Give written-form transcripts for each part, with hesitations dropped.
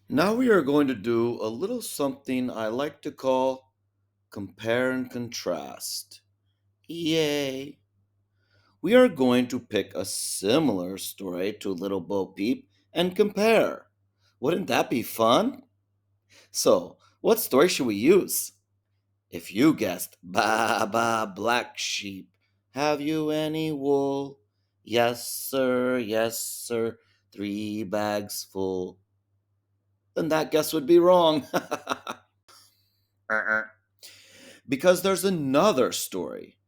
Now we are going to do a little something I like to call compare and contrast. Yay! We are going to pick a similar story to Little Bo Peep and compare. Wouldn't that be fun? So, what story should we use? If you guessed Ba Ba Black Sheep, have you any wool? Yes, sir, 3 bags full. Then that guess would be wrong. Because there's another story.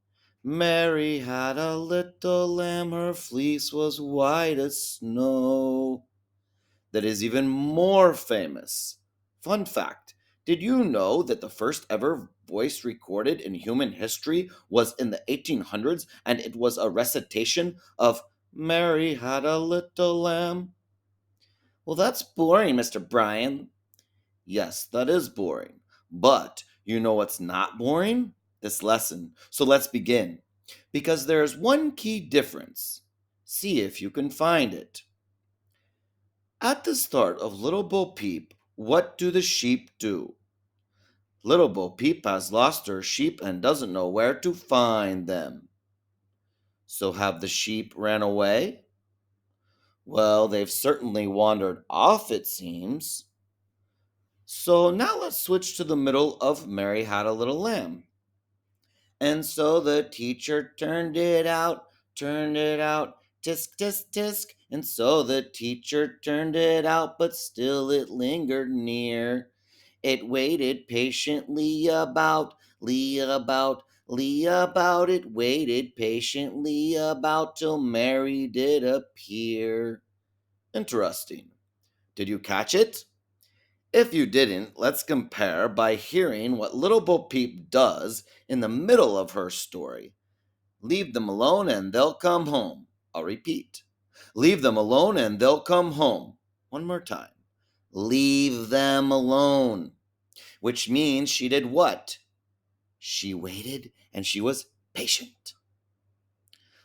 Mary had a little lamb, her fleece was white as snow. That is even more famous. Fun fact: did you know that the first ever voice recorded in human history was in the 1800s and it was a recitation of Mary had a little lamb? Well, that's boring, Mr. Bryan. Yes, that is boring. But you know what's not boring? This lesson. So let's begin. Because there's one key difference. See if you can find it. At the start of Little Bo Peep, what do the sheep do? Little Bo Peep has lost her sheep and doesn't know where to find them. So have the sheep ran away? Well, they've certainly wandered off, it seems. So now let's switch to the middle of Mary Had a Little Lamb. And so the teacher turned it out, tisk, tisk, tisk. And so the teacher turned it out, but still it lingered near. It waited patiently about, lee about. It waited patiently about till Mary did appear. Interesting. Did you catch it? If you didn't, let's compare by hearing what Little Bo Peep does in the middle of her story. Leave them alone and they'll come home. I'll repeat. Leave them alone and they'll come home. One more time. Leave them alone. Which means she did what? She waited and she was patient.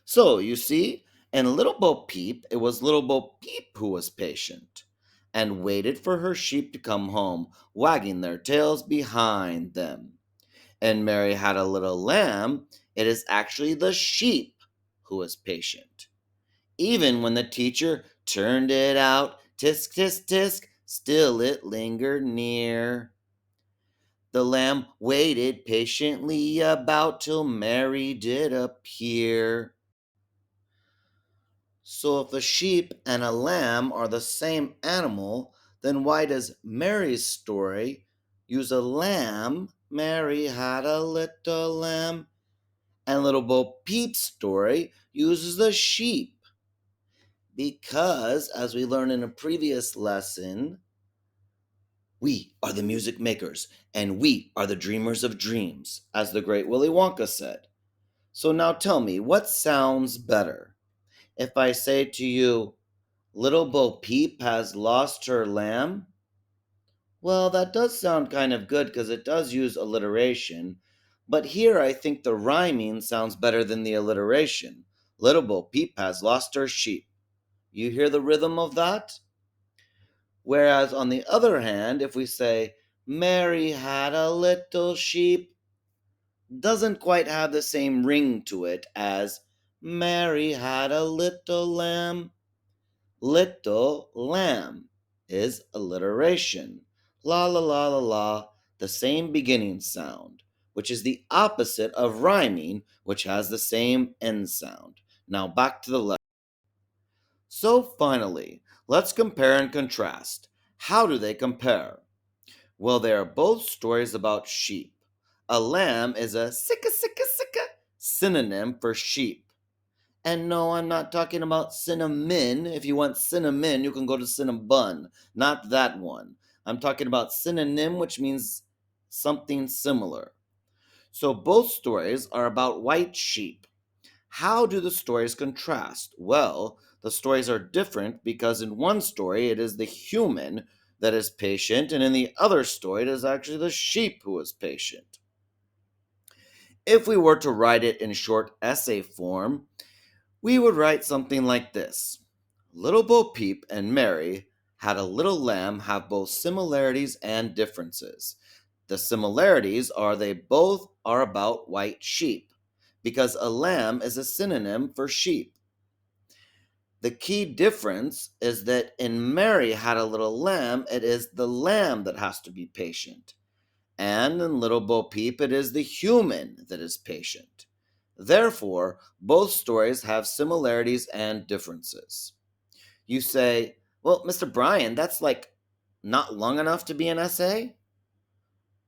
So, you see, in Little Bo Peep, it was Little Bo Peep who was patient and waited for her sheep to come home, wagging their tails behind them. And Mary Had a Little Lamb, it is actually the sheep who was patient. Even when the teacher turned it out, tisk, tisk, tisk, still it lingered near. The lamb waited patiently about till Mary did appear. So if a sheep and a lamb are the same animal, then why does Mary's story use a lamb? Mary had a little lamb. And Little Bo Peep's story uses a sheep. Because, as we learned in a previous lesson, we are the music makers and we are the dreamers of dreams, as the great Willy Wonka said. So now tell me, what sounds better? If I say to you, Little Bo Peep has lost her lamb? Well, that does sound kind of good because it does use alliteration. But here I think the rhyming sounds better than the alliteration. Little Bo Peep has lost her sheep. You hear the rhythm of that? Whereas on the other hand, if we say, Mary had a little sheep, doesn't quite have the same ring to it as Mary had a little lamb. Little lamb is alliteration. La la la la la, the same beginning sound, which is the opposite of rhyming, which has the same end sound. Now back to the lesson. So finally, let's compare and contrast. How do they compare? Well, they are both stories about sheep. A lamb is a sicka synonym for sheep. And no, I'm not talking about cinnamon. If you want cinnamon, you can go to cinnabon. Not that one. I'm talking about synonym, which means something similar. So both stories are about white sheep. How do the stories contrast? Well, the stories are different because in one story it is the human that is patient, and in the other story it is actually the sheep who is patient. If we were to write it in short essay form, we would write something like this. Little Bo Peep and Mary had a little lamb have both similarities and differences. The similarities are they both are about white sheep, because a lamb is a synonym for sheep. The key difference is that in Mary Had a Little Lamb, it is the lamb that has to be patient. And in Little Bo Peep, it is the human that is patient. Therefore, both stories have similarities and differences. You say, well, Mr. Brian, that's like not long enough to be an essay?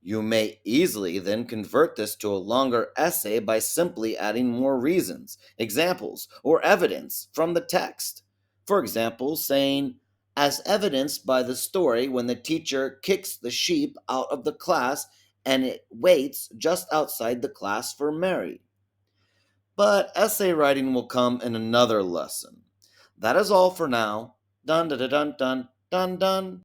You may easily then convert this to a longer essay by simply adding more reasons, examples, or evidence from the text. For example, saying, as evidenced by the story when the teacher kicks the sheep out of the class and it waits just outside the class for Mary. But essay writing will come in another lesson. That is all for now. Dun dun dun dun dun dun.